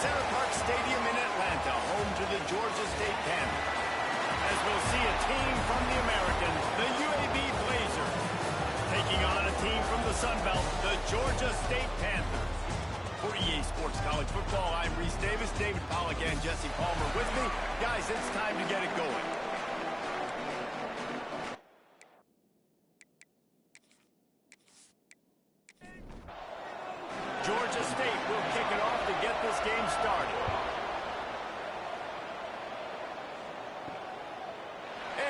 Center Park Stadium in Atlanta, home to the Georgia State Panthers. As we'll see a team from the Americans, the UAB Blazers, taking on a team from the Sun Belt, the Georgia State Panthers. For EA Sports College Football, I'm Reese Davis, David Pollack, and Jesse Palmer with me. Guys, it's time to get it going. Georgia State will kick it off to get this game started.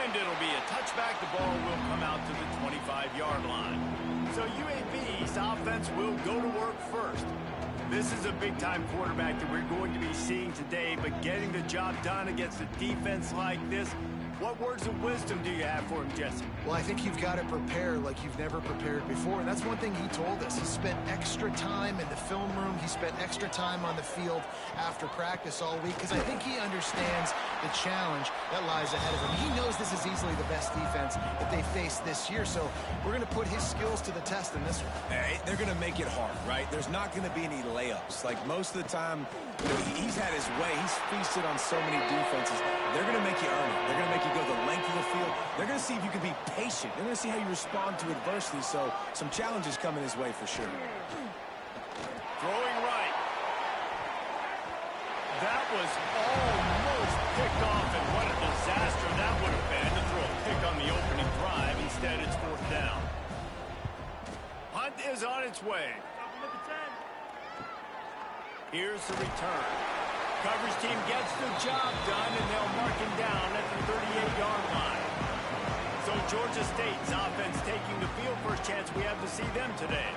And it'll be a touchback. The ball will come out to the 25-yard line. So UAB's offense will go to work first. This is a big-time quarterback that we're going to be seeing today, but getting the job done against a defense like this, what words of wisdom do you have for him, Jesse? Well, I think you've got to prepare like you've never prepared before, and that's one thing he told us. He spent extra time in the film room. He spent extra time on the field after practice all week because I think he understands the challenge that lies ahead of him. He knows this is easily the best defense that they face this year, so we're going to put his skills to the test in this one. They're going to make it hard, right? There's not going to be any layups. Like most of the time, you know, he's had his way. He's feasted on so many defenses. They're going to make you earn it. They're going to make you go the length of the field. They're going to see if you can be patient. They're going to see how you respond to adversity. So some challenges coming his way for sure. Throwing right. That was almost picked off, and what a disaster that would have been to throw a pick on the opening drive. Instead, it's fourth down. Hunt is on its way. Here's the return. Coverage team gets the job done, and they'll mark him down at the 38-yard line. So Georgia State's offense taking the field. First chance we have to see them today.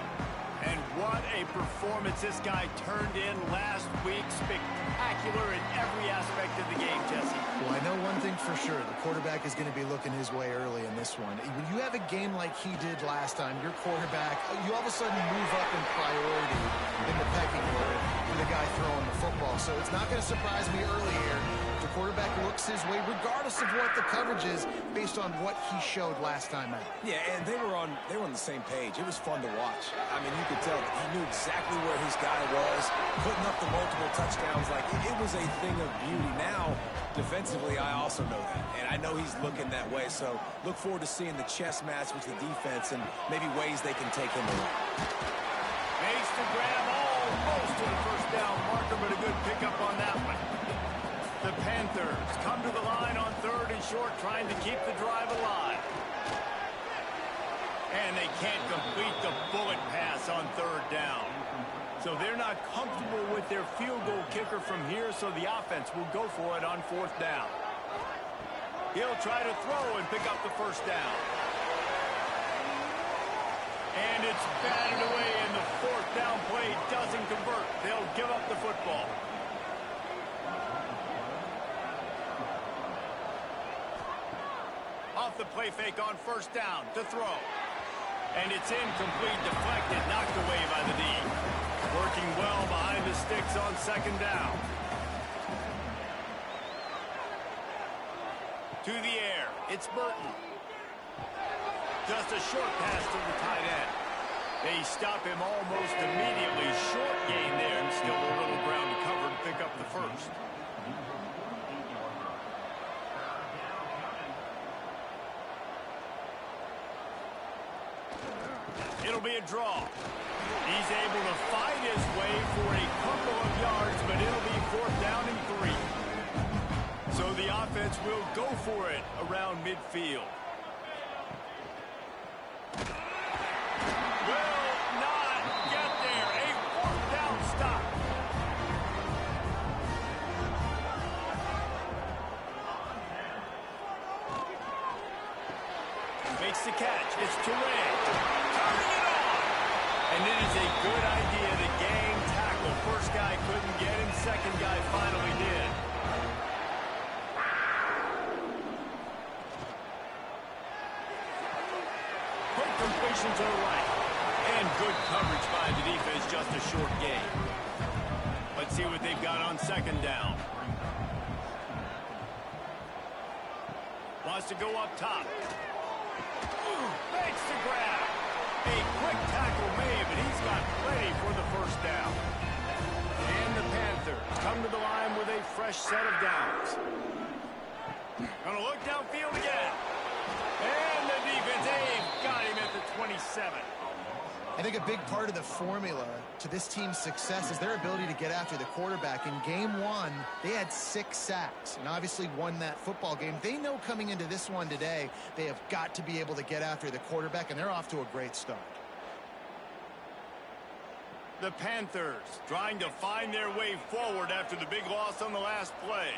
And what a performance this guy turned in last week. Spectacular in every aspect of the game, Jesse. Well, I know one thing for sure. The quarterback is going to be looking his way early in this one. When you have a game like he did last time, your quarterback, you all of a sudden move up in priority in the pecking order for the guy throwing the football. So it's not going to surprise me early here. The quarterback looks his way, regardless of what the coverage is, based on what he showed last time out. Yeah, and they were on the same page. It was fun to watch. I mean, you could tell that he knew exactly where his guy was, putting up the multiple touchdowns. Like, it was a thing of beauty. Now, defensively, I also know that, and I know he's looking that way. So look forward to seeing the chess match with the defense and maybe ways they can take him away. Makes the grab almost to the first down marker, but a good pickup on that one. The Panthers come to the line on third and short, trying to keep the drive alive. And they can't complete the bullet pass on third down. So they're not comfortable with their field goal kicker from here, so the offense will go for it on fourth down. He'll try to throw and pick up the first down. And it's batted away, and the fourth down play doesn't convert. They'll give up the football. Off the play fake on first down to throw. And it's incomplete, deflected, knocked away by the D. Working well behind the sticks on second down. To the air, it's Burton. Just a short pass to the tight end. They stop him almost immediately. Short gain there, and still a little ground to cover to pick up the first. It'll be a draw. He's able to fight his way for a couple of yards, but it'll be fourth down and 3. So the offense will go for it around midfield. Will not get there. A fourth down stop. Makes the catch. It's Touré. Turning it on. And it is a good idea to gang tackle. First guy couldn't get him. Second guy finally did. Quick completion to the right. And good coverage by the defense. Just a short gain. Let's see what they've got on second down. Wants to go up top. Makes the grab. A quick tackle made, but he's got plenty for the first down. And the Panthers come to the line with a fresh set of downs. Gonna look downfield again. And the defense, they've got him at the 27. I think a big part of the formula to this team's success is their ability to get after the quarterback. In game one, they had 6 sacks and obviously won that football game. They know coming into this one today, they have got to be able to get after the quarterback, and they're off to a great start. The Panthers trying to find their way forward after the big loss on the last play.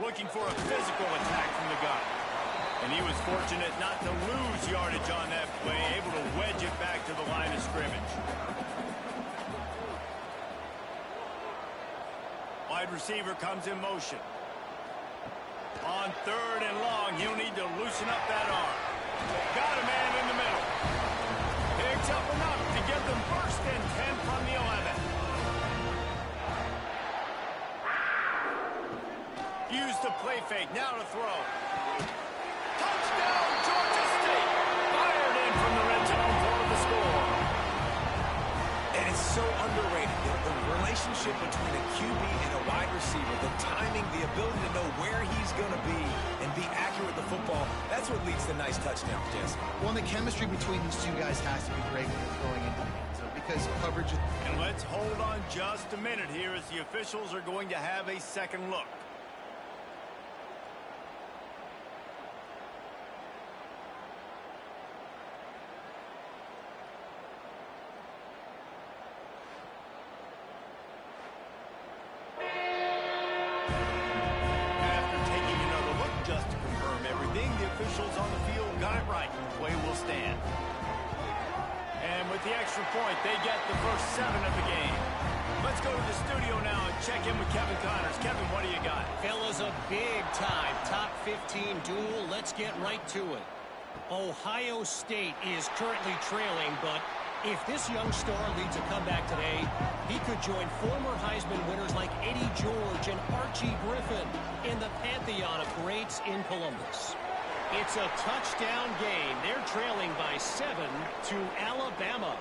Looking for a physical attack from the gun. And he was fortunate not to lose yardage on that play, able to wedge it back to the line of scrimmage. Wide receiver comes in motion. On 3rd and long, he'll need to loosen up that arm. Got a man in the middle. Picks up enough to get them 1st and 10 from the 11. Used the play fake, now to throw. Touchdown, Georgia State. Fired in from the red zone for the score. And it's so underrated. The relationship between a QB and a wide receiver, the timing, the ability to know where he's going to be and be accurate with the football, that's what leads to nice touchdowns, Jesse. Well, and the chemistry between these two guys has to be great when they're throwing into the end zone because coverage. And let's hold on just a minute here as the officials are going to have a second look. Point, they get the first 7 of the game. Let's go to the studio now and check in with Kevin Connors. Kevin, what do you got? Fellas, a big-time top 15 duel. Let's get right to it. Ohio State is currently trailing, but if this young star leads a comeback today, he could join former Heisman winners like Eddie George and Archie Griffin in the pantheon of greats in Columbus. It's a touchdown game. They're trailing by 7 to Alabama.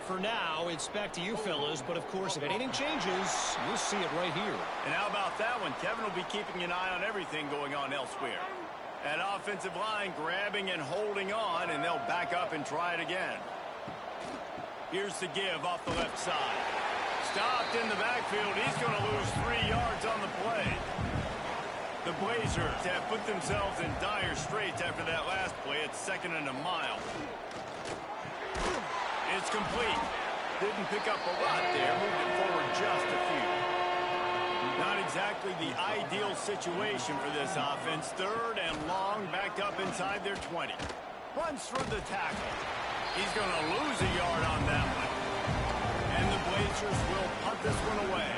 For now, it's back to you fellas, but of course, if anything changes, you'll see it right here. And how about that one? Kevin will be keeping an eye on everything going on elsewhere. That offensive line grabbing and holding on, and they'll back up and try it again. Here's the give off the left side. Stopped in the backfield. He's going to lose 3 yards on the play. The Blazers have put themselves in dire straits after that last play. It's 2nd and a mile. It's complete. Didn't pick up a lot there. Moved it forward just a few. Not exactly the ideal situation for this offense. 3rd and long, backed up inside their 20. Runs through the tackle. He's going to lose a yard on that one. And the Blazers will punt this one away.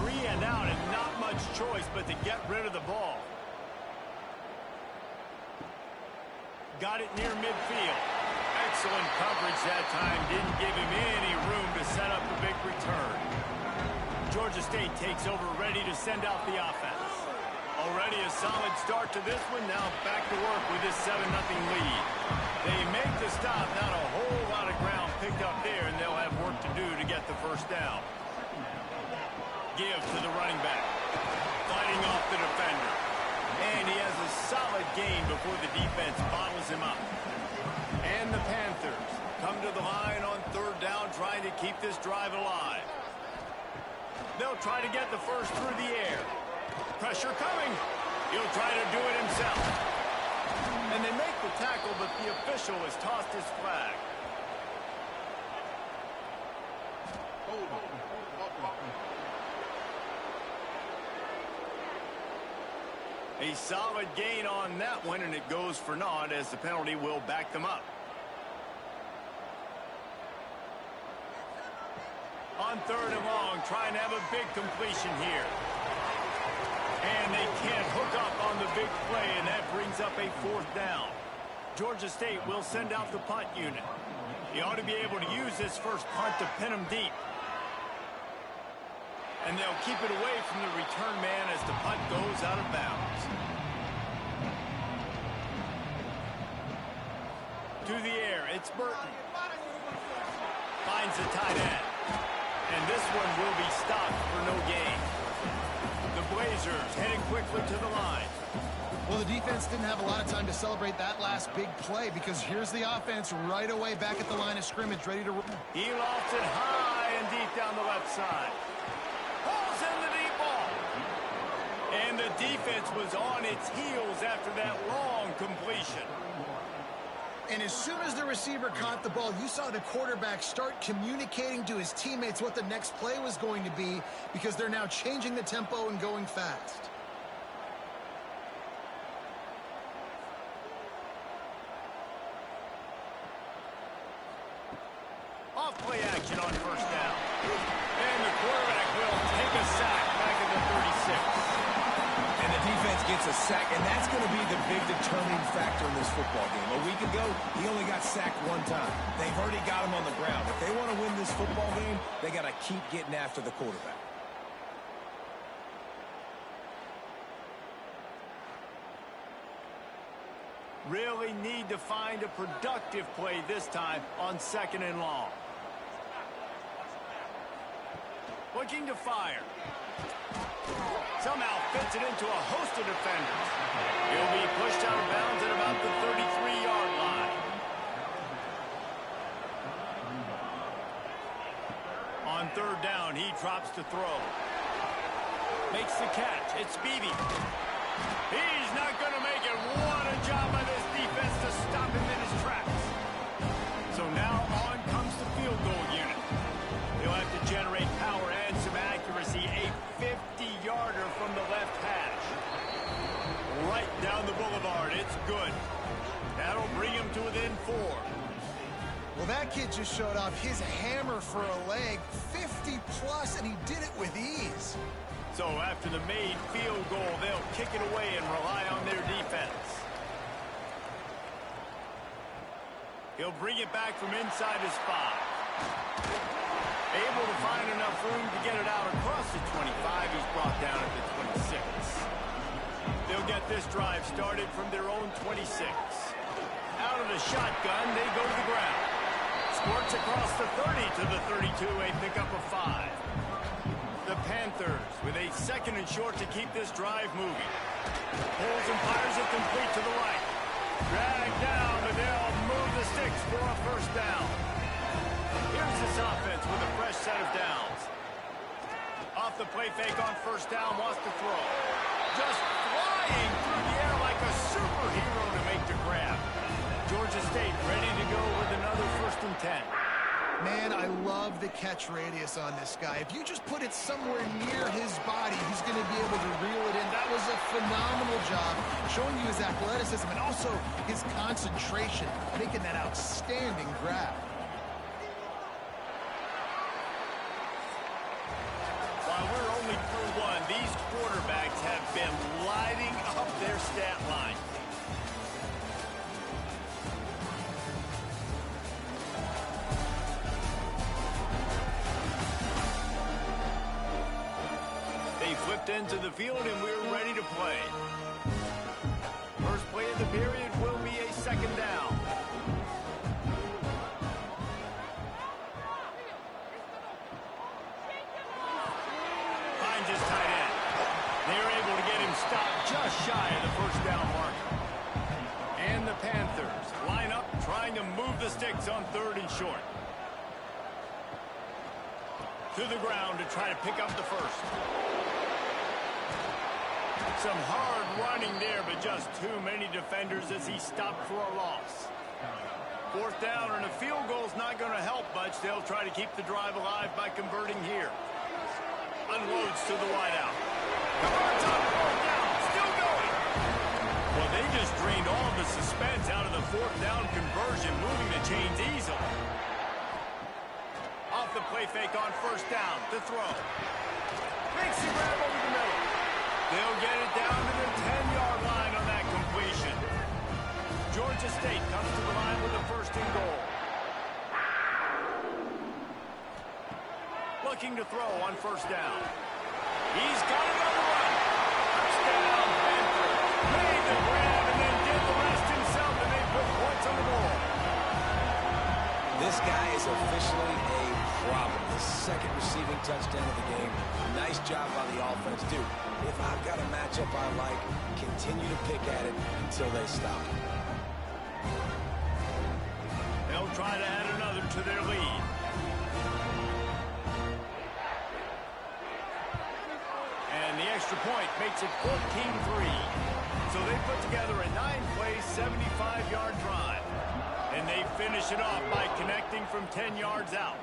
3 and out and not much choice but to get rid of the ball. Got it near midfield. Excellent coverage that time. Didn't give him any room to set up the big return. Georgia State takes over, ready to send out the offense. Already a solid start to this one. Now back to work with this 7-0 lead. They make the stop. Not a whole lot of ground picked up there, and they'll have work to do to get the first down. Give to the running back. Fighting off the defender. And he has a solid gain before the defense bottles him up. And the Panthers come to the line on 3rd down, trying to keep this drive alive. They'll try to get the first through the air. Pressure coming. He'll try to do it himself. And they make the tackle, but the official has tossed his flag. A solid gain on that one, and it goes for naught as the penalty will back them up. On 3rd and long, trying to have a big completion here. And they can't hook up on the big play, and that brings up a 4th down. Georgia State will send out the punt unit. He ought to be able to use this first punt to pin him deep. And they'll keep it away from the return man as the punt goes out of bounds. To the air, it's Burton. 5 finds the tight end. And this one will be stopped for no gain. The Blazers heading quickly to the line. Well, the defense didn't have a lot of time to celebrate that last big play because here's the offense right away back at the line of scrimmage, ready to... He lofts it high and deep down the left side. Pulls in the deep ball. And the defense was on its heels after that long completion. And as soon as the receiver caught the ball, you saw the quarterback start communicating to his teammates what the next play was going to be because they're now changing the tempo and going fast. Off-play action on first down. And the quarterback will take a sack back at the 36. And the defense gets a sack, and that's going to be the big determining factor in this football game. A week ago, he only got sacked one time. They've already got him on the ground. If they want to win this football game, they got to keep getting after the quarterback. Really need to find a productive play this time on 2nd and long. Looking to fire. Somehow fits it into a host of defenders. He'll be pushed out of bounds at about the 33-yard line. On 3rd down, he drops to throw. Makes the catch. It's speedy. He's not going to make it. What a job by this defense to stop him in his tracks. So now on comes the field goal unit. He'll have to generate power and some accuracy. A 50-yarder from the left hash. Right down the boulevard. It's good. That'll bring him to within 4. Well, that kid just showed off his hammer for a leg, 50-plus, and he did it with ease. So after the made field goal, they'll kick it away and rely on their defense. He'll bring it back from inside his 5. Able to find enough room to get it out across the 25. He's brought down at the 26. They'll get this drive started from their own 26. Out of the shotgun, they go to the ground. Squirts across the 30 to the 32. They pick up a 5. The Panthers with a 2nd and short to keep this drive moving. Pulls and fires it complete to the right. Dragged down, but they'll move the sticks for a first down. Here's this offense with a fresh set of downs. Off the play fake on first down, wants to throw. Just flying through the air like a superhero to make the grab. Georgia State ready to go with another 1st and 10. Man, I love the catch radius on this guy. If you just put it somewhere near his body, he's going to be able to reel it in. That was a phenomenal job, showing you his athleticism and also his concentration, making that outstanding grab. While we're only through one, these quarterbacks have been lighting up their stat line. Flipped into the field and we're ready to play. First play of the period will be a 2nd down. Finds his tight end. They're able to get him stopped just shy of the first down marker. And the Panthers line up trying to move the sticks on 3rd and short. To the ground to try to pick up the first. Some hard running there, but just too many defenders as he stopped for a loss. 4th down, and a field goal's not going to help much. They'll try to keep the drive alive by converting here. Unloads to the wideout. Converts on 4th down, still going. Well, they just drained all of the suspense out of the 4th down conversion, moving the chains easily. Off the play fake on first down to throw. Makes the grab over the middle. They'll get it down to the 10-yard line on that completion. Georgia State comes to the line with a 1st and goal. Looking to throw on first down. He's got it on the run. Touchdown, Panthers. Made the grab and then did the rest himself, and they put points on the board. This guy is officially a problem. His second receiving touchdown of the game. Nice job by the offense. Dude, if I've got a matchup I like, continue to pick at it until they stop. They'll try to add another to their lead. And the extra point makes it 14-3. So they put together a 9-play, 75-yard drive. And they finish it off by connecting from 10 yards out.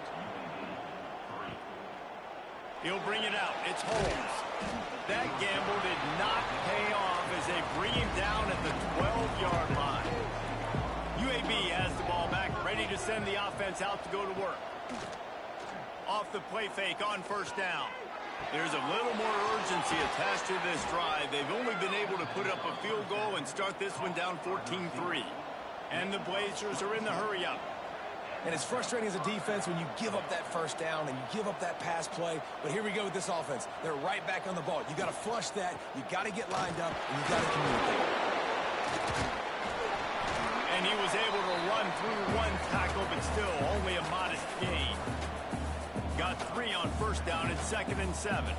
He'll bring it out. It's Holmes. That gamble did not pay off as they bring him down at the 12-yard line. UAB has the ball back, ready to send the offense out to go to work. Off the play fake on first down. There's a little more urgency attached to this drive. They've only been able to put up a field goal and start this one down 14-3. And the Blazers are in the hurry-up. And it's frustrating as a defense when you give up that first down and you give up that pass play. But here we go with this offense. They're right back on the ball. You got to flush that. You got to get lined up, and you got to communicate. And he was able to run through one tackle, but still only a modest gain. Got 3 on first down. It's 2nd and 7.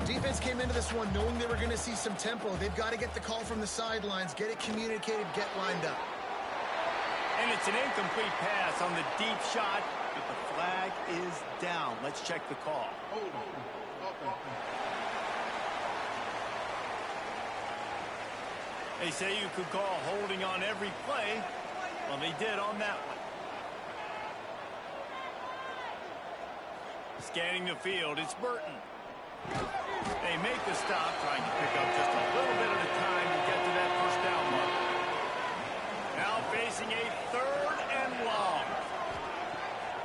Defense came into this one knowing they were going to see some tempo. They've got to get the call from the sidelines, get it communicated, get lined up. And it's an incomplete pass on the deep shot, but the flag is down. Let's check the call. They say you could call holding on every play. Well, they did on that one. Scanning the field, it's Burton. They make the stop, trying to pick up just a little bit at a time to get to that first down mark. Now facing a 3rd and long.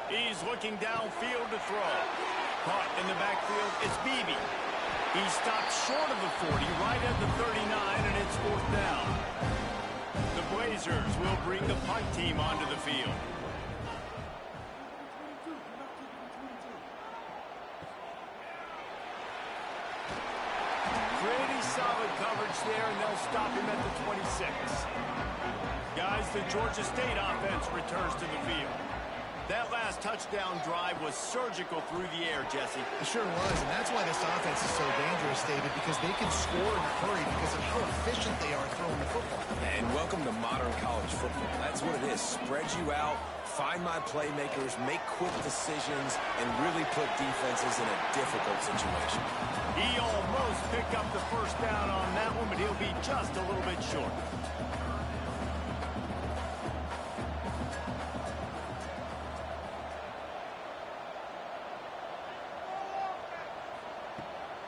He's looking downfield to throw. Caught in the backfield, it's Beebe. He stopped short of the 40, right at the 39, and it's 4th down. The Blazers will bring the punt team onto the field. Pretty solid coverage there, and they'll stop him at the 26. Guys, the Georgia State offense returns to the field. That last touchdown drive was surgical through the air, Jesse. It sure was, and that's why this offense is so dangerous, David, because they can score in a hurry because of how efficient they are throwing the football. And welcome to modern college football. That's what it is. Spread you out, find my playmakers, make quick decisions, and really put defenses in a difficult situation. He almost picked up the first down on that one, but he'll be just a little bit short.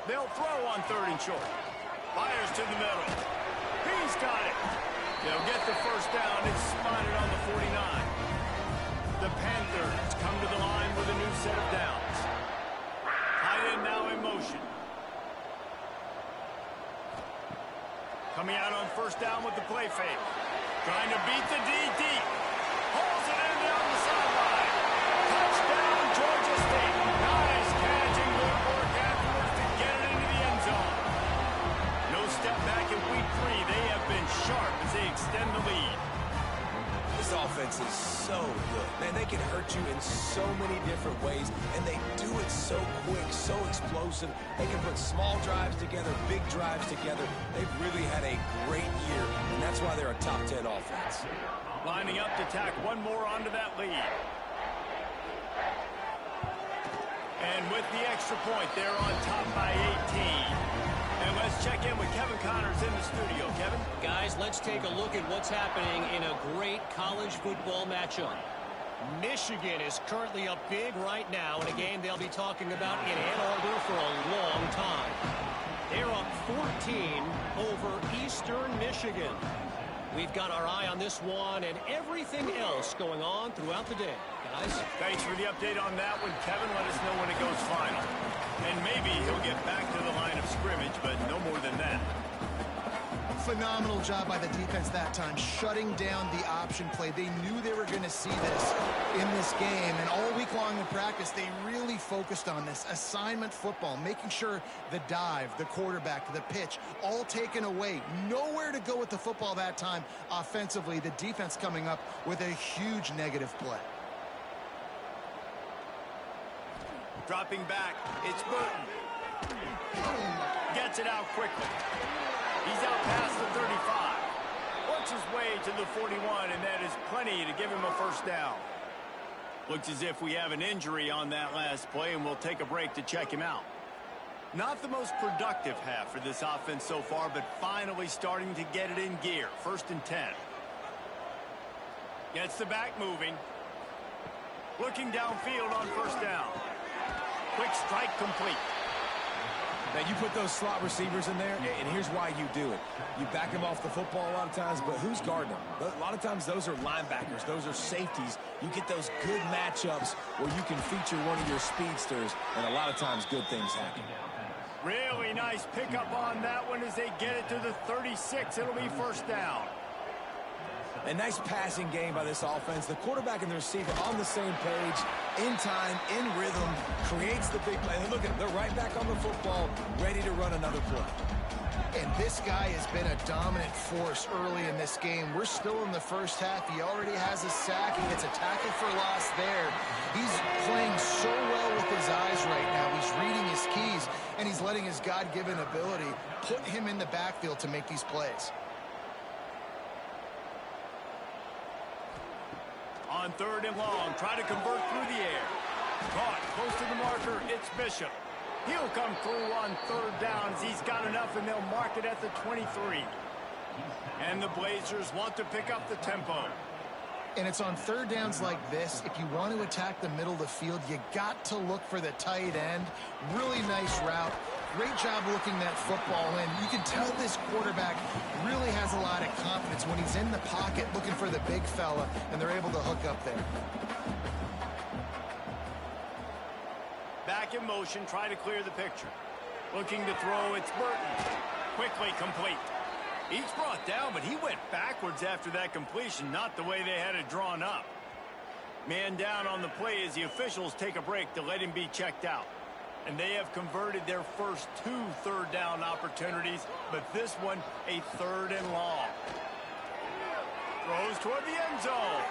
They'll throw on 3rd and short. Fires to the middle. He's got it. They'll get the first down. It's spotted on the 49. The Panthers come to the line with a new set of downs. Tight end now in motion. Coming out on first down with the play fake. Trying to beat the D deep. Hauls it in down the sideline. Touchdown, Georgia State. Nice catch and good work afterwards to get it into the end zone. No step back in week 3. They have been sharp as they extend the lead. This offense is so good. Man, they can hurt you in so many different ways, and they do it so quick, so explosive. They can put small drives together, big drives together. They've really had a great year, and that's why they're a top 10 offense. Lining up to tack one more onto that lead. And with the extra point, they're on top by 18. And let's check in with Kevin Connors in the studio. Kevin? Guys, let's take a look at what's happening in a great college football matchup. Michigan is currently up big right now in a game they'll be talking about in Ann Arbor for a long time. They're up 14 over Eastern Michigan. We've got our eye on this one and everything else going on throughout the day. Guys? Thanks for the update on that one, Kevin. Let us know when it goes final. And maybe he'll get back to the line of scrimmage, but no more than that. Phenomenal job by the defense that time, shutting down the option play. They knew they were going to see this in this game, and all week long in practice, they really focused on this assignment football, making sure the dive, the quarterback, the pitch, all taken away. Nowhere to go with the football that time offensively. The defense coming up with a huge negative play. Dropping back, it's Burton. Gets it out quickly. He's out past the 35. Works his way to the 41, and that is plenty to give him a first down. Looks as if we have an injury on that last play, and we'll take a break to check him out. Not the most productive half for this offense so far, but finally starting to get it in gear. 1st and 10. Gets the back moving. Looking downfield on first down. Quick strike complete. Now, you put those slot receivers in there, and here's why you do it. You back them off the football a lot of times, but who's guarding them? A lot of times those are linebackers. Those are safeties. You get those good matchups where you can feature one of your speedsters, and a lot of times good things happen. Really nice pickup on that one as they get it to the 36. It'll be first down. A nice passing game by this offense. The quarterback and the receiver on the same page, in time, in rhythm, creates the big play. And look at them. They're right back on the football, ready to run another play. And this guy has been a dominant force early in this game. We're still in the first half. He already has a sack. He gets a tackle for loss there. He's playing so well with his eyes right now. He's reading his keys, and he's letting his God-given ability put him in the backfield to make these plays. On 3rd and long, try to convert through the air. Caught close to the marker, it's Bishop. He'll come through on 3rd down as he's got enough, and they'll mark it at the 23. And the Blazers want to pick up the tempo. And it's on 3rd downs like this. If you want to attack the middle of the field, you got to look for the tight end. Really nice route. Great job looking that football in. You can tell this quarterback really has a lot of confidence when he's in the pocket looking for the big fella, and they're able to hook up there. Back in motion, try to clear the picture. Looking to throw, it's Burton. Quickly complete. He's brought down, but he went backwards after that completion, not the way they had it drawn up. Man down on the play as the officials take a break to let him be checked out. And they have converted their first 2 third down opportunities, but this one a 3rd and long. Throws toward the end zone.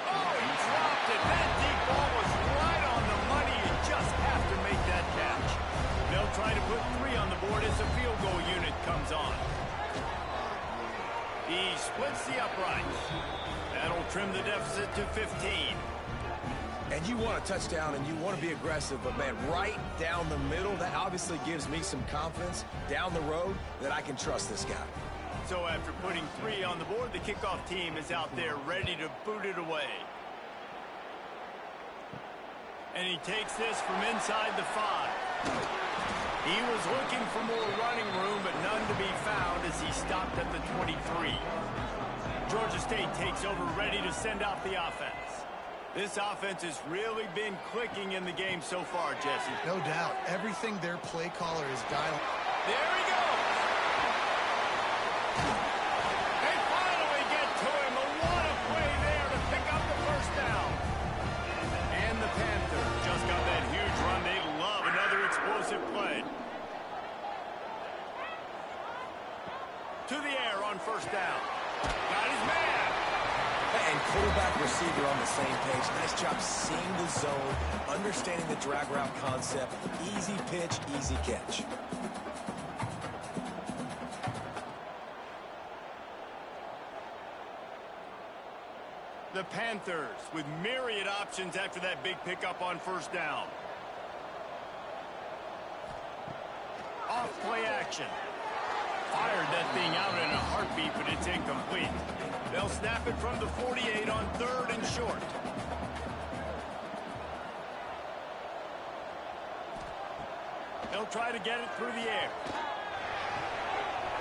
Oh, he dropped it. That deep ball was right on the money. You just have to make that catch. They'll try to put 3 on the board as the field goal unit comes on. He splits the uprights. That'll trim the deficit to 15. And you want a touchdown and you want to be aggressive, but man, right down the middle, that obviously gives me some confidence down the road that I can trust this guy. So after putting 3 on the board, the kickoff team is out there ready to boot it away. And he takes this from inside the 5. He was looking for more running room, but none to be found as he stopped at the 23. Georgia State takes over, ready to send out the offense. This offense has really been clicking in the game so far, Jesse. No doubt. Everything their play caller is dialed. There he goes. They finally get to him. What a play there to pick up the first down. And the Panthers just got that huge run. They love another explosive play. To the air on first down. Got his man. And quarterback receiver on the same page. Nice job seeing the zone, understanding the drag route concept. Easy pitch, easy catch. The Panthers with myriad options after that big pickup on first down. Off play action. Fired that thing out in a heartbeat, but it's incomplete. They'll snap it from the 48 on 3rd and short. They'll try to get it through the air.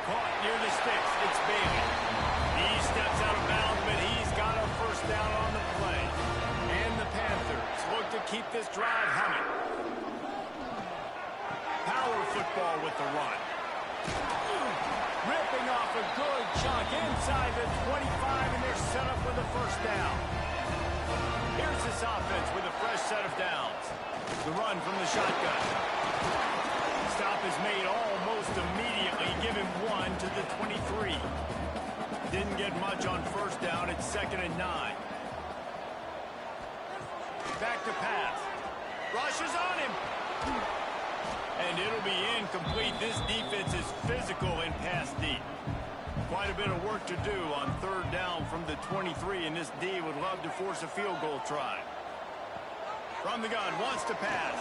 Caught near the sticks. It's Bailey. He steps out of bounds, but he's got a first down on the play. And the Panthers look to keep this drive humming. Power football with the run. Ripping off a good chunk inside the 25, and they're set up with a first down. Here's this offense with a fresh set of downs. The run from the shotgun. Stop is made almost immediately. Give him 1 to the 23. Didn't get much on first down. It's 2nd and 9. Back to pass. Rushes on him. And it'll be incomplete. This defense is physical and pass deep. Quite a bit of work to do on third down from the 23, and this D would love to force a field goal try. From the gun, wants to pass.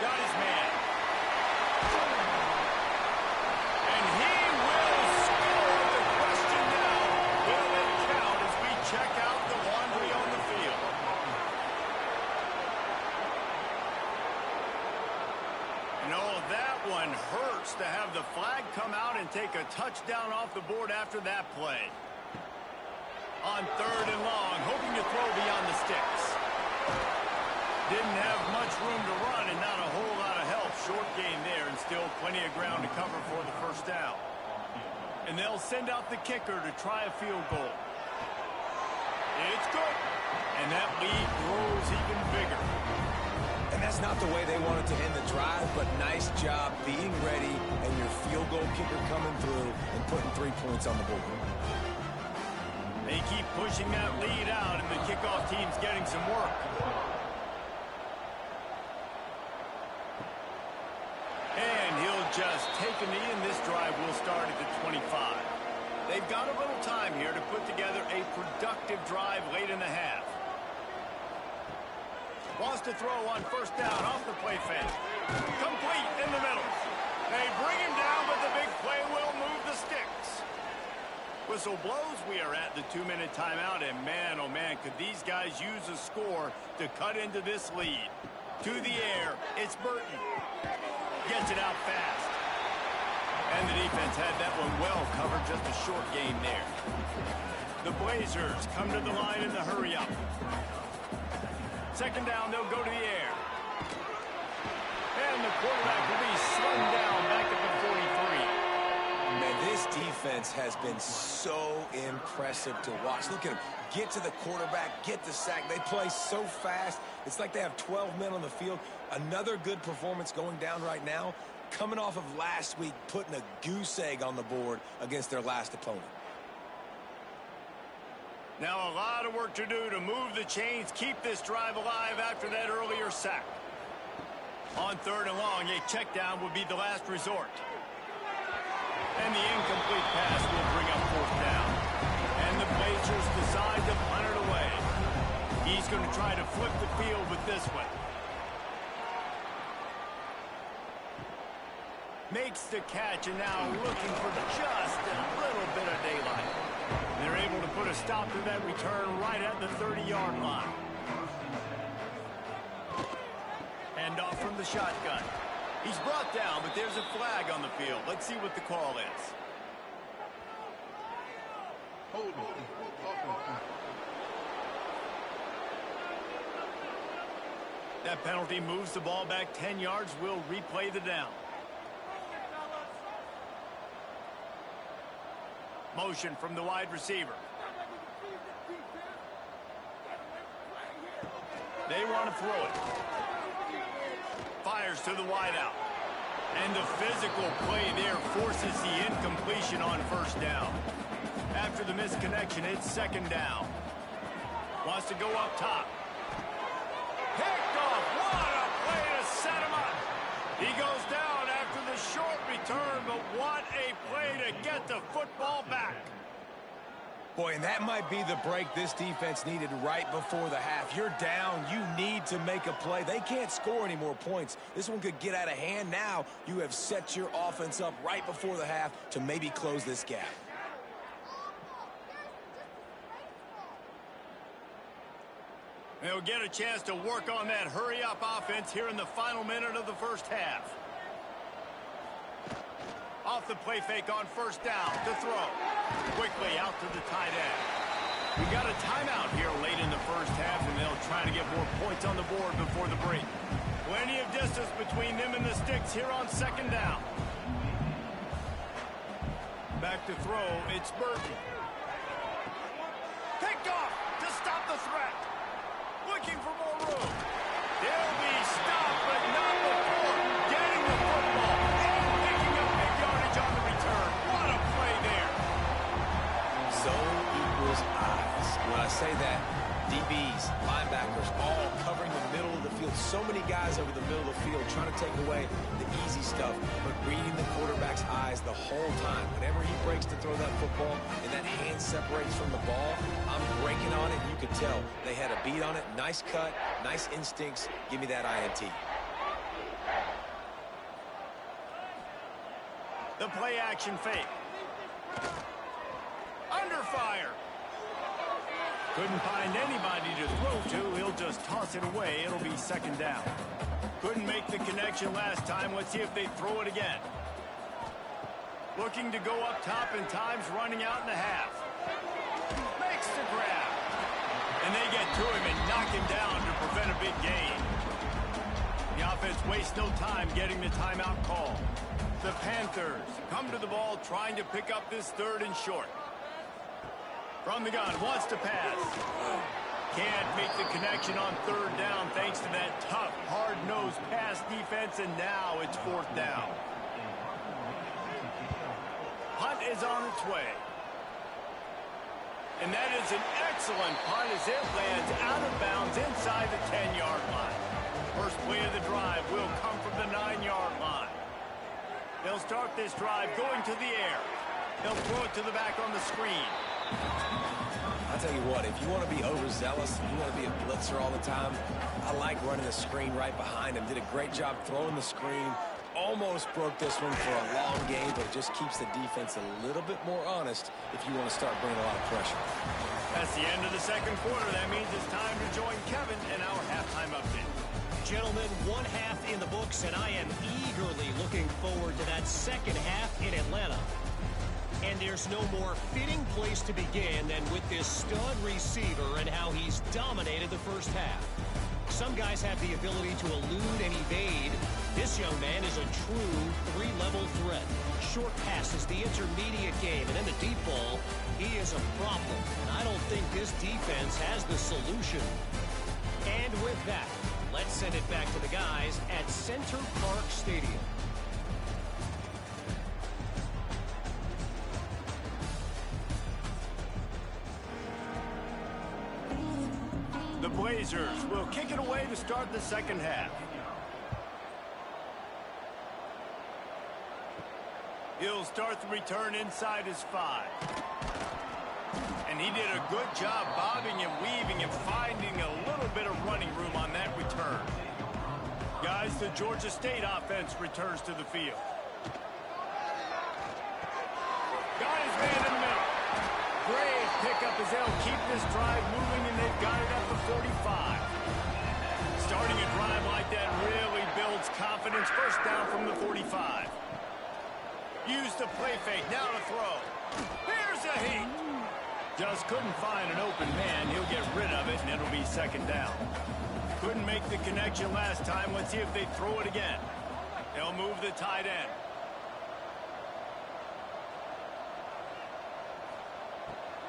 Got his man. And he will score. The question now, will it count as we check out the laundry on the field? You know, that one hurts to have the flag come out and take a touchdown off the board after that play. On third and long, hoping to throw beyond the sticks. Didn't have much room to run and not a whole lot of help. Short gain there and still plenty of ground to cover for the first down. And they'll send out the kicker to try a field goal. It's good. And that lead grows even bigger. And that's not the way they wanted to end the drive, but nice job being ready and your field goal kicker coming through and putting 3 points on the board. They keep pushing that lead out, and the kickoff team's getting some work. And he'll just take a knee, and this drive will start at the 25. They've got a little time here to put together a productive drive late in the half. Wants to throw on first down off the play fake. Complete in the middle. They bring him down, but the big play will move the sticks. Whistle blows. We are at the 2-minute timeout, and man, oh man, could these guys use a score to cut into this lead. To the air, it's Burton. Gets it out fast. And the defense had that one well covered, just a short gain there. The Blazers come to the line in the hurry-up. Second down, they'll go to the air. And the quarterback will be slung down back at the 43. Man, this defense has been so impressive to watch. Look at them. Get to the quarterback, get the sack. They play so fast. It's like they have 12 men on the field. Another good performance going down right now. Coming off of last week, putting a goose egg on the board against their last opponent. Now a lot of work to do to move the chains, keep this drive alive after that earlier sack. On third and long, a check down would be the last resort. And the incomplete pass will bring up fourth down. And the Blazers decide to punt it away. He's going to try to flip the field with this one. Makes the catch, and now looking for just a little bit of daylight. They're able to put a stop to that return right at the 30-yard line. Hand off from the shotgun. He's brought down, but there's a flag on the field. Let's see what the call is. That penalty moves the ball back 10 yards. We'll replay the down. Motion from the wide receiver. They want to throw it. Fires to the wideout. And the physical play there forces the incompletion on first down. After the misconnection, it's second down. Wants to go up top. Picked off. What a play to set him up. He goes down after the short return, but what a play to get the football back. Boy, and that might be the break this defense needed right before the half. You're down. You need to make a play. They can't score any more points. This one could get out of hand. Now you have set your offense up right before the half to maybe close this gap. They'll get a chance to work on that hurry-up offense here in the final minute of the first half. Off the play fake on first down to throw. Quickly out to the tight end. We got a timeout here late in the first half, and they'll try to get more points on the board before the break. Plenty of distance between them and the sticks here on second down. Back to throw, it's Burton. Picked off to stop the threat. Looking for more room. They'll be stopped, but not before getting the football and picking up big yardage on the return. What a play there. Zone equals eyes. When I say that, DBs, linebackers, all covering the middle of the field. guys over the middle of the field trying to take away the easy stuff, but reading the quarterback's eyes the whole time. Whenever he breaks to throw that football and that hand separates from the ball, I'm breaking on it. You could tell they had a beat on it. Nice cut, nice instincts. Give me that INT. The play action fake. Under fire. Couldn't find anybody to throw to. He'll just toss it away. It'll be second down. Couldn't make the connection last time. Let's see if they throw it again. Looking to go up top, and time's running out in the half. Makes the grab. And they get to him and knock him down to prevent a big gain. The offense wastes no time getting the timeout call. The Panthers come to the ball trying to pick up this third and short. From the gun, wants to pass. Can't make the connection on third down thanks to that tough, hard-nosed pass defense, and now it's fourth down. Punt is on its way. And that is an excellent punt as it lands out of bounds inside the 10-yard line. First play of the drive will come from the 9-yard line. They'll start this drive going to the air. They'll throw it to the back on the screen. I'll tell you what, if you want to be overzealous, if you want to be a blitzer all the time, I like running the screen right behind him. Did a great job throwing the screen. Almost broke this one for a long game, but it just keeps the defense a little bit more honest if you want to start bringing a lot of pressure. That's the end of the second quarter. That means it's time to join Kevin in our halftime update. Gentlemen, one half in the books, and I am eagerly looking forward to that second half in Atlanta. And there's no more fitting place to begin than with this stud receiver and how he's dominated the first half. Some guys have the ability to elude and evade. This young man is a true three-level threat. Short passes, the intermediate game, and then the deep ball. He is a problem, and I don't think this defense has the solution. And with that, let's send it back to the guys at Center Park Stadium. The Blazers will kick it away to start the second half. He'll start the return inside his 5. And he did a good job bobbing and weaving and finding a little bit of running room on that return. Guys, the Georgia State offense returns to the field. Got his man in the middle. Great pickup as they'll keep this drive moving, and they've got it at the 45. Starting a drive like that really builds confidence. First down from the 45. Use the play fake, now to throw. Here's a heat. Just couldn't find an open man. He'll get rid of it, and it'll be second down. Couldn't make the connection last time. Let's see if they throw it again. They'll move the tight end.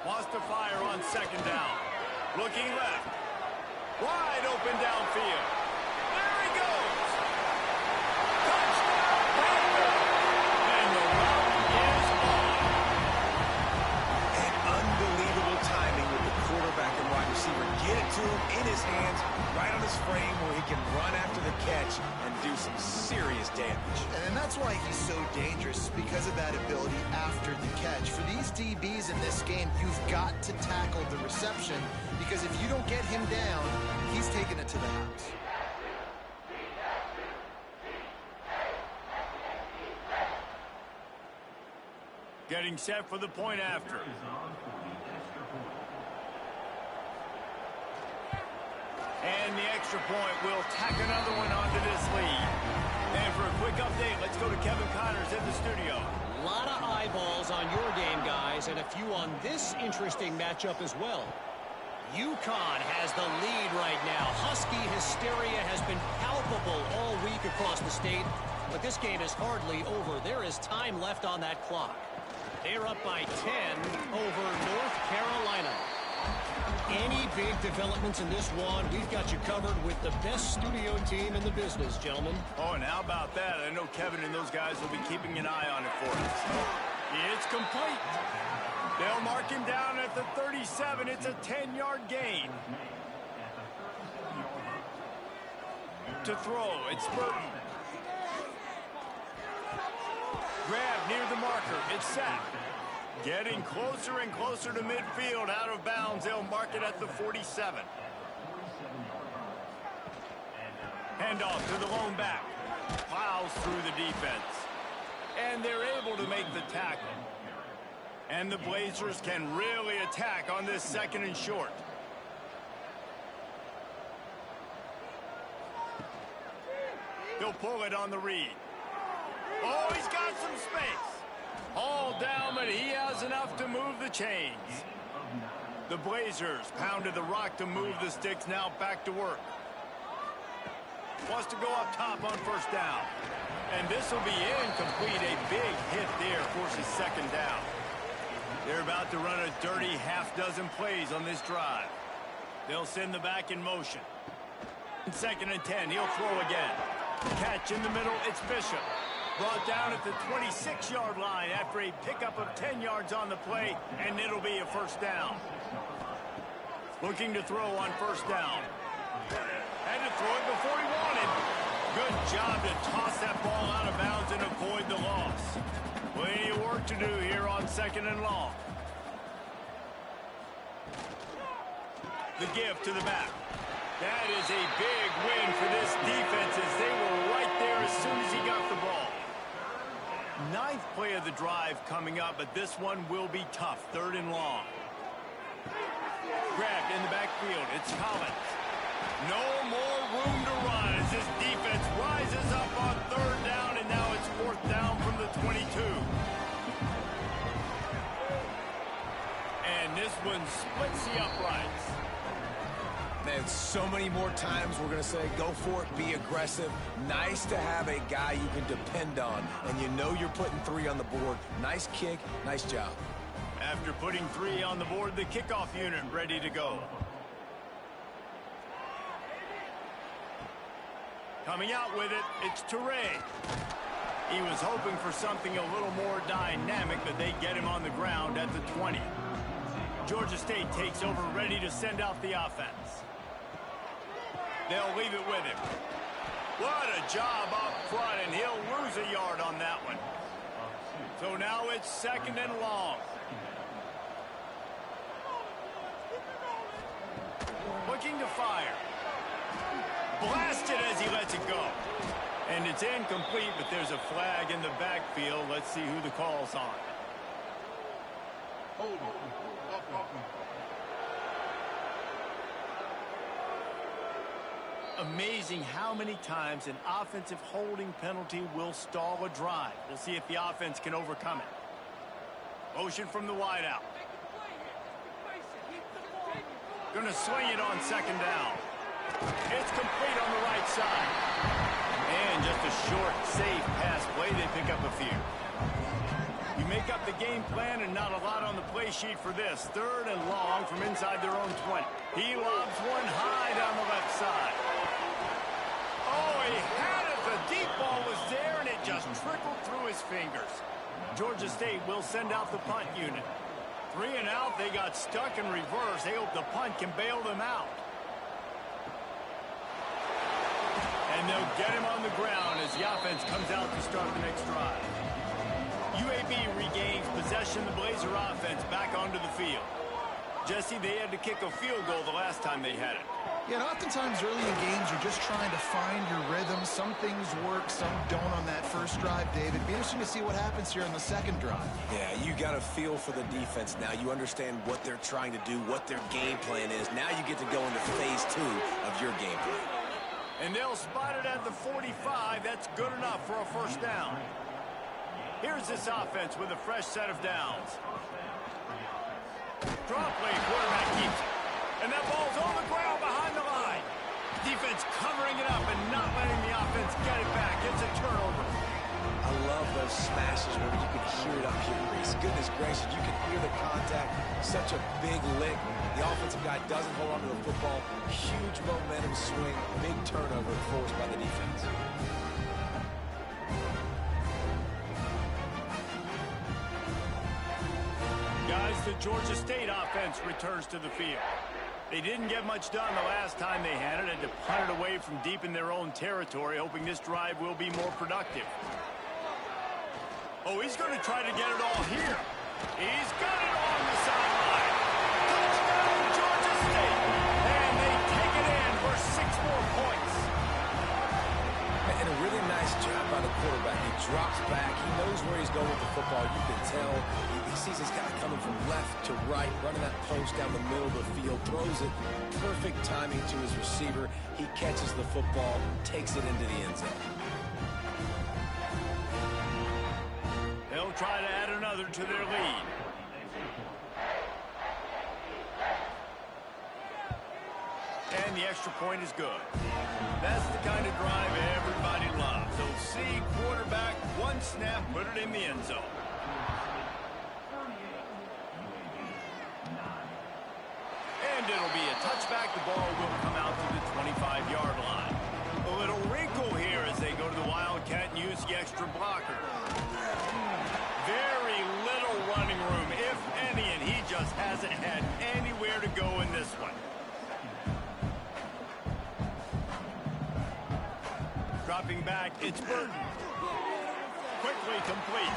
Wants to fire on second down. Looking left. Wide open downfield. There he goes. Touchdown, Panthers. And the run is on. And unbelievable timing with the quarterback and wide receiver. Get it to him in his hands, right on his frame where he can run after the catch and do some serious damage. And that's why he's so dangerous, because of that ability after the catch. For these DBs in this game, you've got to tackle the reception, because if you don't get him down, he's taking it to the house. Getting set for the point after. And the extra point will tack another one onto this lead. And for a quick update, let's go to Kevin Connors in the studio. A lot of eyeballs on your game, guys, and a few on this interesting matchup as well. UConn has the lead right now. Husky hysteria has been palpable all week across the state, but this game is hardly over. There is time left on that clock. They're up by 10 over North Carolina. Any big developments in this one, we've got you covered with the best studio team in the business, gentlemen. Oh, and how about that? I know Kevin and those guys will be keeping an eye on it for us. It's complete. They'll mark him down at the 37. It's a 10-yard gain. to throw. It's Burton. Grab near the marker. It's sacked. Getting closer and closer to midfield. Out of bounds. They'll mark it at the 47. Handoff to the lone back. Plows through the defense. And they're able to make the tackle. And the Blazers can really attack on this 2nd and short. He'll pull it on the read. Oh, he's got some space. All down, but he has enough to move the chains. The Blazers pounded the rock to move the sticks. Now back to work. Wants to go up top on 1st down. And this will be incomplete. A big hit there forces 2nd down. They're about to run a dirty half-dozen plays on this drive. They'll send the back in motion. 2nd and 10. He'll throw again. Catch in the middle. It's Bishop. Brought down at the 26-yard line after a pickup of 10 yards on the play, and it'll be a 1st down. Looking to throw on 1st down. Had to throw it before he wanted. Good job to toss that ball out of bounds and avoid the loss. Plenty of work to do here on 2nd and long. The give to the back. That is a big win for this defense as they were right there as soon as he got the ball. 9th play of the drive coming up, but this one will be tough. 3rd and long. Grabbed in the backfield. It's Collins. No more room to run as this defense rises up on 3rd down, and now it's 4th down from the 22. And this one splits the uprights. Man, so many more times we're going to say, go for it, be aggressive. Nice to have a guy you can depend on, and you know you're putting 3 on the board. Nice kick, nice job. After putting 3 on the board, the kickoff unit ready to go. Coming out with it, it's Toure. He was hoping for something a little more dynamic, but they get him on the ground at the 20. Georgia State takes over, ready to send out the offense. They'll leave it with him. What a job up front, and he'll lose a yard on that one. So now it's 2nd and long. Looking to fire. Blasted as he lets it go. And it's incomplete, but there's a flag in the backfield. Let's see who the call's on. Amazing how many times an offensive holding penalty will stall a drive. We'll see if the offense can overcome it. Motion from the wideout. Gonna swing it on 2nd down. It's complete on the right side. And just a short, safe pass play. They pick up a few. You make up the game plan and not a lot on the play sheet for this. 3rd and long from inside their own 20. He lobs one high down the left side. Oh, he had it. The deep ball was there, and it just trickled through his fingers. Georgia State will send out the punt unit. 3 and out. They got stuck in reverse. They hope the punt can bail them out. And they'll get him on the ground as the offense comes out to start the next drive. UAB regains possession. The Blazer offense back onto the field. Jesse, they had to kick a field goal the last time they had it. Yeah, and oftentimes early in games, you're just trying to find your rhythm. Some things work, some don't on that first drive, David. Be interesting to see what happens here on the 2nd drive. Yeah, you got a feel for the defense now. You understand what they're trying to do, what their game plan is. Now you get to go into phase 2 of your game plan. And they'll spot it at the 45. That's good enough for a 1st down. Here's this offense with a fresh set of downs. Draw play, quarterback keeps it. And that ball's on the ground behind the line. Defense covering it up and not letting the offense get it back. It's a turnover. I love those smashes where you can hear it up here, Reese. Goodness gracious, you can hear the contact. Such a big lick. The offensive guy doesn't hold on to the football. Huge momentum swing. Big turnover forced by the defense. Guys, the Georgia State offense returns to the field. They didn't get much done the last time they had it. Had to punt it away from deep in their own territory, hoping this drive will be more productive. Oh, he's going to try to get it all here. He's got it on the sideline. Touchdown, Georgia State. And they take it in for 6 more points. And a really nice job by the quarterback. He drops back. He knows where he's going with the football. You can tell. He sees his guy coming from left to right, running that post down the middle of the field, throws it. Perfect timing to his receiver. He catches the football, takes it into the end zone. They'll try to add another to their lead. And the extra point is good. That's the kind of drive everybody loves. So see quarterback, one snap, put it in the end zone. And it'll be a touchback. The ball will come out to the 25-yard line. A little wrinkle here as they go to the Wildcat and use the extra blocker. Very little running room, if any, and he just hasn't had anywhere to go in this one. Dropping back, it's Burton. Quickly complete.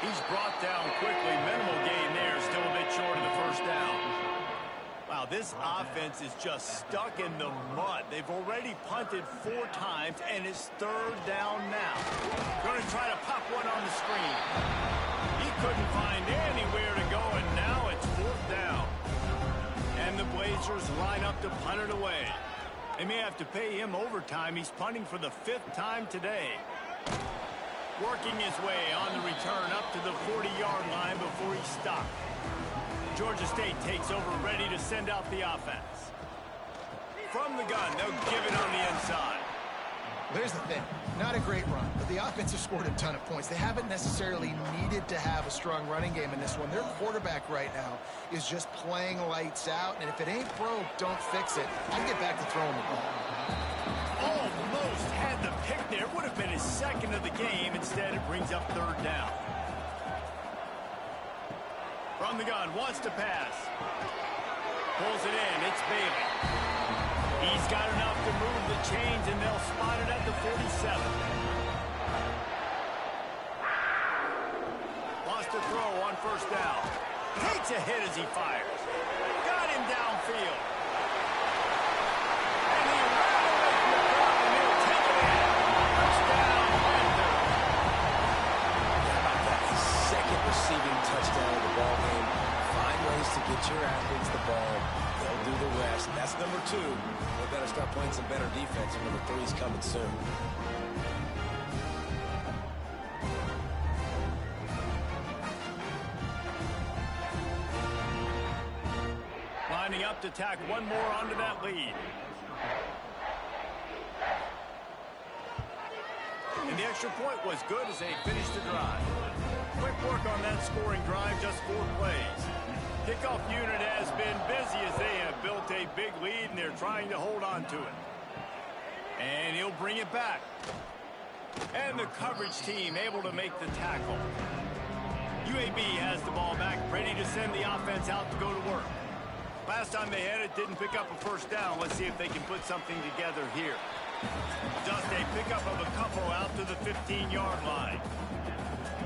He's brought down quickly. Minimal gain there, still a bit short of the first down. Wow, this offense is just stuck in the mud. They've already punted 4 times, and it's 3rd down now. Going to try to pop one on the screen. He couldn't find anywhere to go, and now it's 4th down. And the Blazers line up to punt it away. They may have to pay him overtime. He's punting for the 5th time today. Working his way on the return up to the 40-yard line before he stopped. Georgia State takes over, ready to send out the offense. From the gun, they'll give it on the inside. There's the thing. Not a great run, but the offense has scored a ton of points. They haven't necessarily needed to have a strong running game in this one. Their quarterback right now is just playing lights out, and if it ain't broke, don't fix it. I'd get back to throwing the ball. Almost had the pick there. Would have been his 2nd of the game. Instead, it brings up 3rd down. From the gun, wants to pass. Pulls it in, it's Bailey. He's got enough to move the chains, and they'll spot it at the 47. Lost a throw on 1st down. Takes a hit as he fires. Got him downfield. And he ran away from the crowd, and he'll take it in. Touchdown, Panther. How about that? His 2nd receiving touchdown of the ball game. Find ways to get your athletes the ball. They'll do the rest. That's number 2. They better start playing some better defense, and number 3 is coming soon. Lining up to tack one more onto that lead. And the extra point was good as they finished the drive. Quick work on that scoring drive, just 4 plays. Kickoff unit has been busy as they have built a big lead, and they're trying to hold on to it. And he'll bring it back. And the coverage team able to make the tackle. UAB has the ball back, ready to send the offense out to go to work. Last time they had it, didn't pick up a 1st down. Let's see if they can put something together here. Just a pickup of a couple out to the 15-yard line.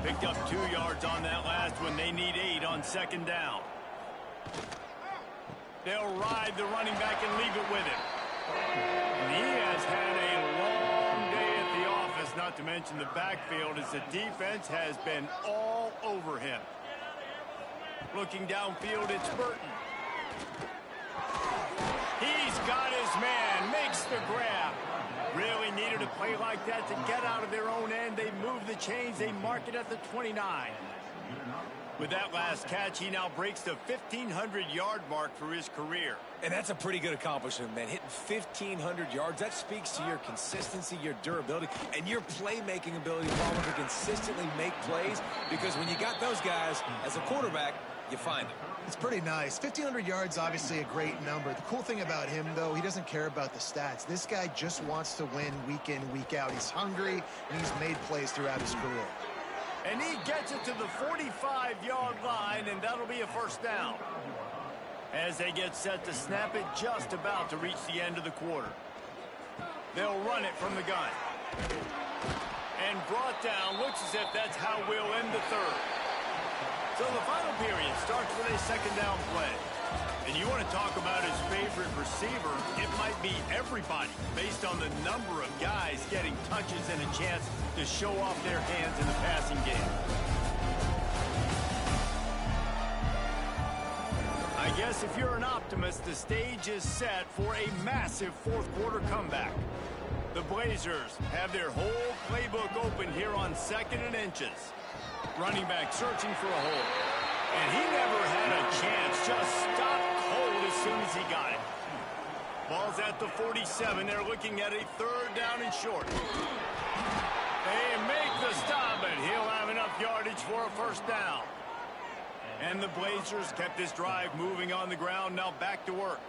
Picked up 2 yards on that last one. They need 8 on 2nd down. They'll ride the running back and leave it with him. And he has had a long day at the office, not to mention the backfield, as the defense has been all over him. Looking downfield, it's Burton. He's got his man, makes the grab. Really needed a play like that to get out of their own end. They move the chains. They mark it at the 29. With that last catch, he now breaks the 1,500-yard mark for his career. And that's a pretty good accomplishment, man. Hitting 1,500 yards, that speaks to your consistency, your durability, and your playmaking ability to consistently make plays. Because when you got those guys, as a quarterback, you find them. It's pretty nice. 1,500 yards, obviously a great number. The cool thing about him, though, he doesn't care about the stats. This guy just wants to win week in, week out. He's hungry, and he's made plays throughout his career. And he gets it to the 45-yard line, and that'll be a 1st down. As they get set to snap it, just about to reach the end of the quarter. They'll run it from the gun. And brought down. Looks as if that's how we'll end the third. So the final period starts with a second down play. And you want to talk about his favorite receiver, it might be everybody based on the number of guys getting touches and a chance to show off their hands in the passing game. I guess if you're an optimist, the stage is set for a massive fourth quarter comeback. The Blazers have their whole playbook open here on 2nd and inches. Running back searching for a hole. And he never had a chance. Just stopped cold as soon as he got it. Ball's at the 47. They're looking at a third down and short. They make the stop, and he'll have enough yardage for a first down. And the Blazers kept this drive moving on the ground. Now back to work.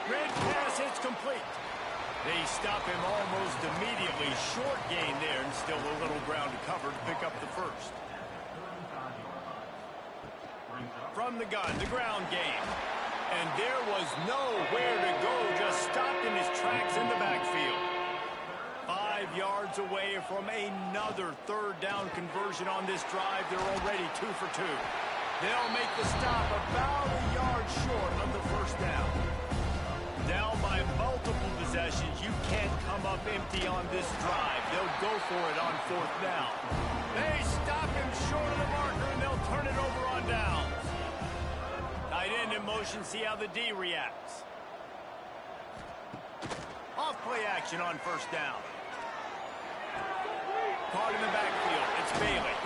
Red pass hits complete. They stop him almost immediately. Short gain there, and still a little ground to cover to pick up the first. From the gun, the ground game. And there was nowhere to go. Just stopped in his tracks in the backfield. 5 yards away from another third down conversion on this drive. They're already 2 for 2. They'll make the stop about a yard short of the first down. Down by multiple possessions. You can't come up empty on this drive. They'll go for it on 4th down. They stop him short of the marker, and they'll turn it over on downs. Tight end in motion. See how the D reacts. Off play action on first down. Caught in the backfield. It's Bailey.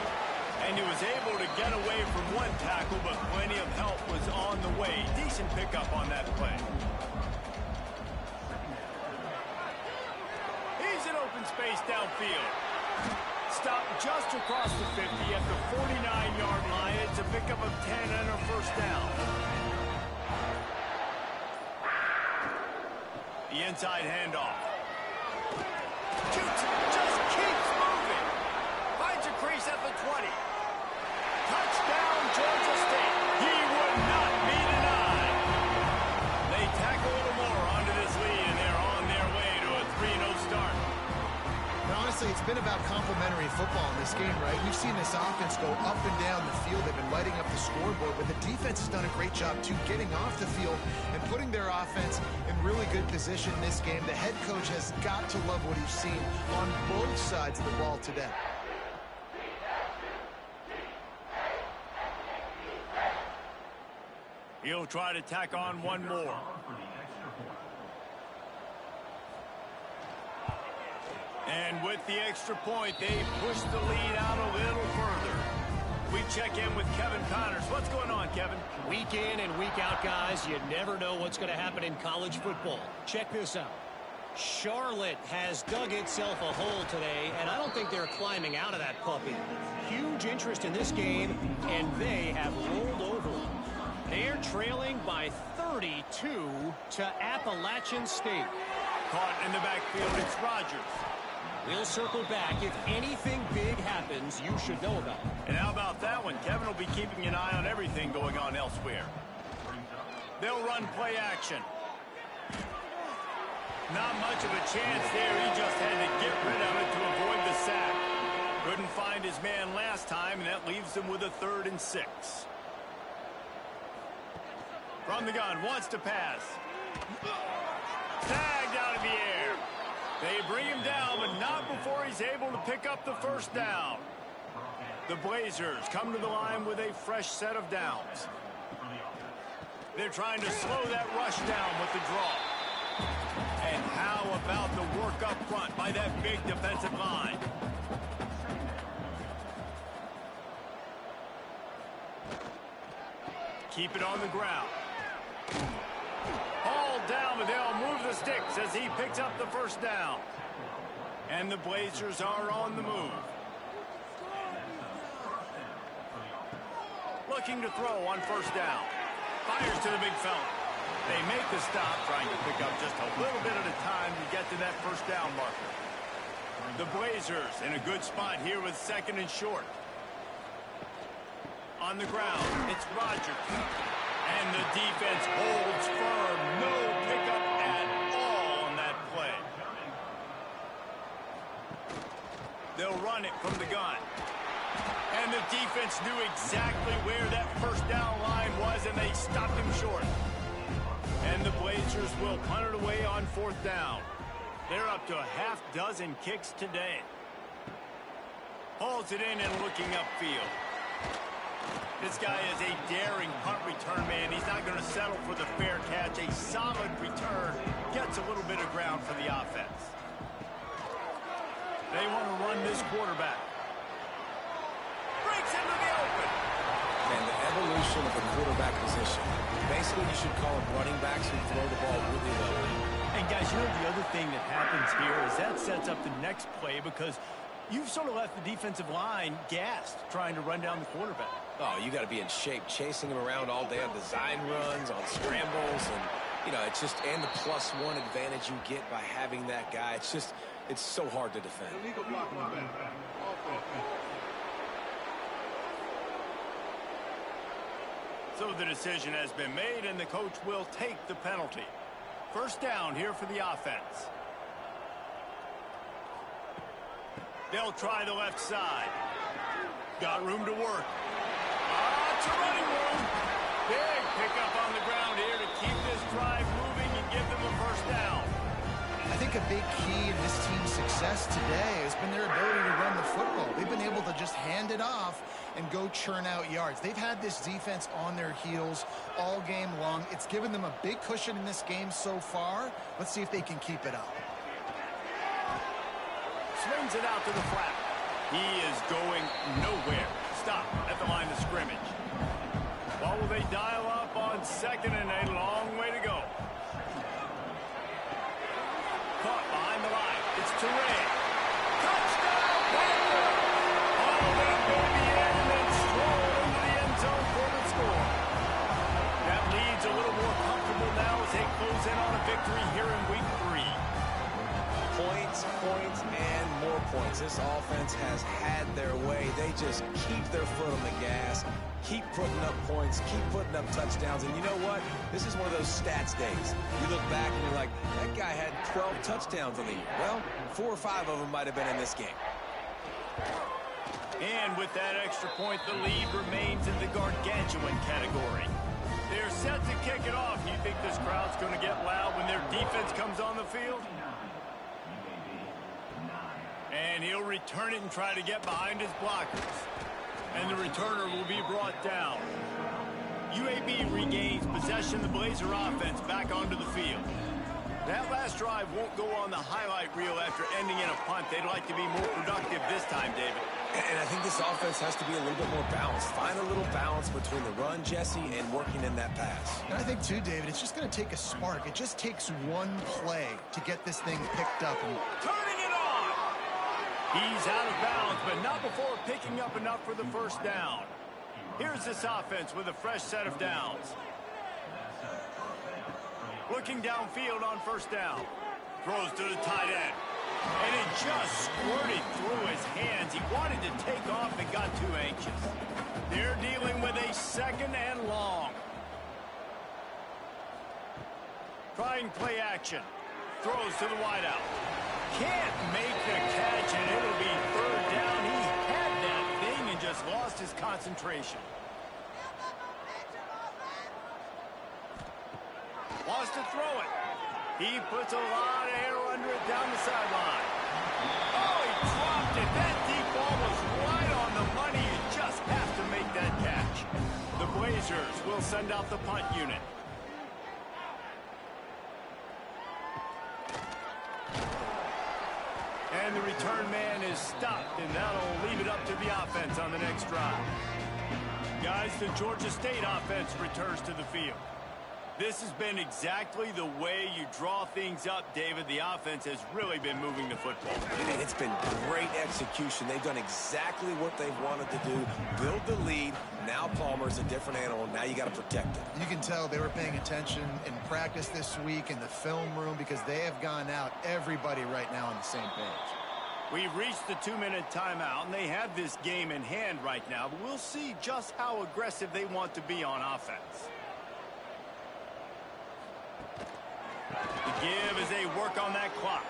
And he was able to get away from one tackle, but plenty of help was on the way. Decent pickup on that play. He's in open space downfield. Stop just across the 50 at the 49-yard line. It's a pickup of 10 and a first down. The inside handoff. Just keeps moving. Finds a crease at the 20. Touchdown, Georgia State. He would not be denied. They tack a little more onto this lead, and they're on their way to a 3-0 start. But honestly, it's been about complementary football in this game, right? We've seen this offense go up and down the field. They've been lighting up the scoreboard, but the defense has done a great job, too, getting off the field and putting their offense in really good position in this game. The head coach has got to love what he's seen on both sides of the ball today. He'll try to tack on one more. And with the extra point, they push the lead out a little further. We check in with Kevin Connors. What's going on, Kevin? Week in and week out, guys, you never know what's going to happen in college football. Check this out. Charlotte has dug itself a hole today, and I don't think they're climbing out of that puppy. Huge interest in this game, and they have rolled over. They're trailing by 32 to Appalachian State. Caught in the backfield, it's Rogers. We'll circle back. If anything big happens, you should know about it. And how about that one? Kevin will be keeping an eye on everything going on elsewhere. They'll run play action. Not much of a chance there. He just had to get rid of it to avoid the sack. Couldn't find his man last time, and that leaves him with a 3rd and 6. From the gun, wants to pass. Tagged out of the air. They bring him down, but not before he's able to pick up the first down. The Blazers come to the line with a fresh set of downs. They're trying to slow that rush down with the draw. And how about the work up front by that big defensive line? Keep it on the ground. Hauled down, but they'll move the sticks as he picks up the first down. And the Blazers are on the move. Looking to throw on first down. Fires to the big fella. They make the stop, trying to pick up just a little bit at a time to get to that first down marker. The Blazers in a good spot here with 2nd and short. On the ground, it's Roger. And the defense holds firm. No pickup at all on that play. They'll run it from the gun. And the defense knew exactly where that first down line was, and they stopped him short. And the Blazers will punt it away on 4th down. They're up to a half dozen kicks today. Hauls it in and looking upfield. This guy is a daring punt return man. He's not going to settle for the fair catch. A solid return gets a little bit of ground for the offense. They want to run this quarterback. Breaks into the open. And the evolution of the quarterback position. Basically, you should call them running backs who throw the ball really well. And guys, you know the other thing that happens here is that sets up the next play because you've sort of left the defensive line gassed trying to run down the quarterback. Oh, you got to be in shape, chasing him around all day on design runs, on scrambles, and, you know, it's just, and the +1 advantage you get by having that guy. It's just, it's so hard to defend. So the decision has been made, and the coach will take the penalty. 1st down here for the offense. They'll try the left side. Got room to work. It's a running room. Big pickup on the ground here to keep this drive moving and give them a 1st down. I think a big key in this team's success today has been their ability to run the football. They've been able to just hand it off and go churn out yards. They've had this defense on their heels all game long. It's given them a big cushion in this game so far. Let's see if they can keep it up. Swings it out to the flat. He is going nowhere. Stop at the line of scrimmage. What will they dial up on 2nd and a long way to go? Caught behind the line. It's Touré. Touchdown, Packers! Oh, they go to the end and then stroll into the end zone for the score. That lead's a little more comfortable now as they close in on a victory here in week 3. Points, and more points. This offense has had their way. They just keep their foot on the gas, keep putting up points, keep putting up touchdowns. And you know what? This is one of those stats days. You look back and you're like, that guy had 12 touchdowns on the year. Well, 4 or 5 of them might have been in this game. And with that extra point, the lead remains in the gargantuan category. They're set to kick it off. You think this crowd's going to get loud when their defense comes on the field? And he'll return it and try to get behind his blockers. And the returner will be brought down. UAB regains possession of the Blazer offense back onto the field. That last drive won't go on the highlight reel after ending in a punt. They'd like to be more productive this time, David. And I think this offense has to be a little bit more balanced. Find a little balance between the run, Jesse, and working in that pass. And I think, too, David, it's just going to take a spark. It just takes one play to get this thing picked up. Turning it on! He's out of bounds, but not before picking up enough for the 1st down. Here's this offense with a fresh set of downs. Looking downfield on 1st down. Throws to the tight end. And it just squirted through his hands. He wanted to take off and got too anxious. They're dealing with a 2nd and long. Trying play action. Throws to the wideout. Can't make the catch, and it'll be 3rd down. He had that thing and just lost his concentration. Wants to throw it. He puts a lot of air under it down the sideline. Oh, he dropped it. That deep ball was right on the money. You just have to make that catch. The Blazers will send out the punt unit. And the return man is stopped, and that'll leave it up to the offense on the next drive. Guys, the Georgia State offense returns to the field. This has been exactly the way you draw things up, David. The offense has really been moving the football. And it's been great execution. They've done exactly what they've wanted to do. Build the lead. Now Palmer's a different animal. Now you got to protect him. You can tell they were paying attention in practice this week in the film room because they have gone out everybody right now on the same page. We've reached the 2-minute timeout, and they have this game in hand right now, but we'll see just how aggressive they want to be on offense. The give as they work on that clock.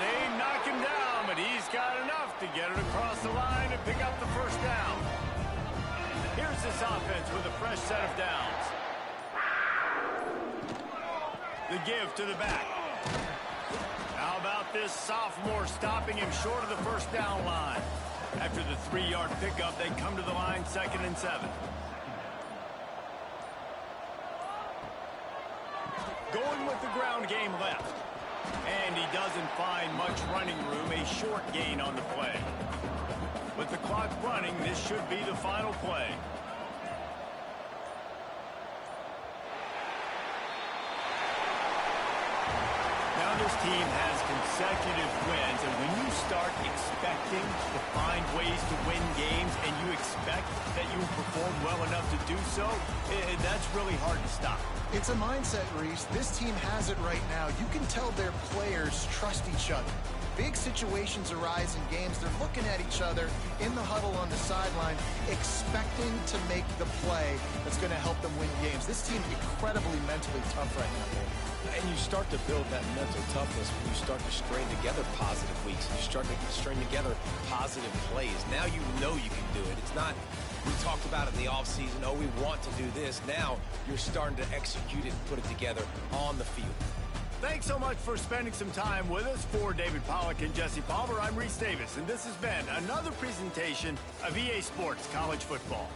They knock him down, but he's got enough to get it across the line and pick up the first down. Here's this offense with a fresh set of downs. The give to the back. How about this sophomore stopping him short of the first down line? After the 3-yard pickup, they come to the line 2nd and 7. Going with the ground game left. And he doesn't find much running room, a short gain on the play. With the clock running, this should be the final play. Now this team has consecutive wins, and when you start expecting to find ways to win games and you expect that you will perform well enough to do so, that's really hard to stop. It's a mindset, Reese. This team has it right now. You can tell their players trust each other. Big situations arise in games. They're looking at each other in the huddle on the sideline, expecting to make the play that's going to help them win games. This team incredibly mentally tough right now, Dave. And you start to build that mental toughness when you start to string together positive weeks. You start to string together positive plays. Now you know you can do it. It's not, we talked about it in the offseason, oh, we want to do this. Now you're starting to execute it and put it together on the field. Thanks so much for spending some time with us. For David Pollack and Jesse Palmer, I'm Reese Davis, and this has been another presentation of EA Sports College Football.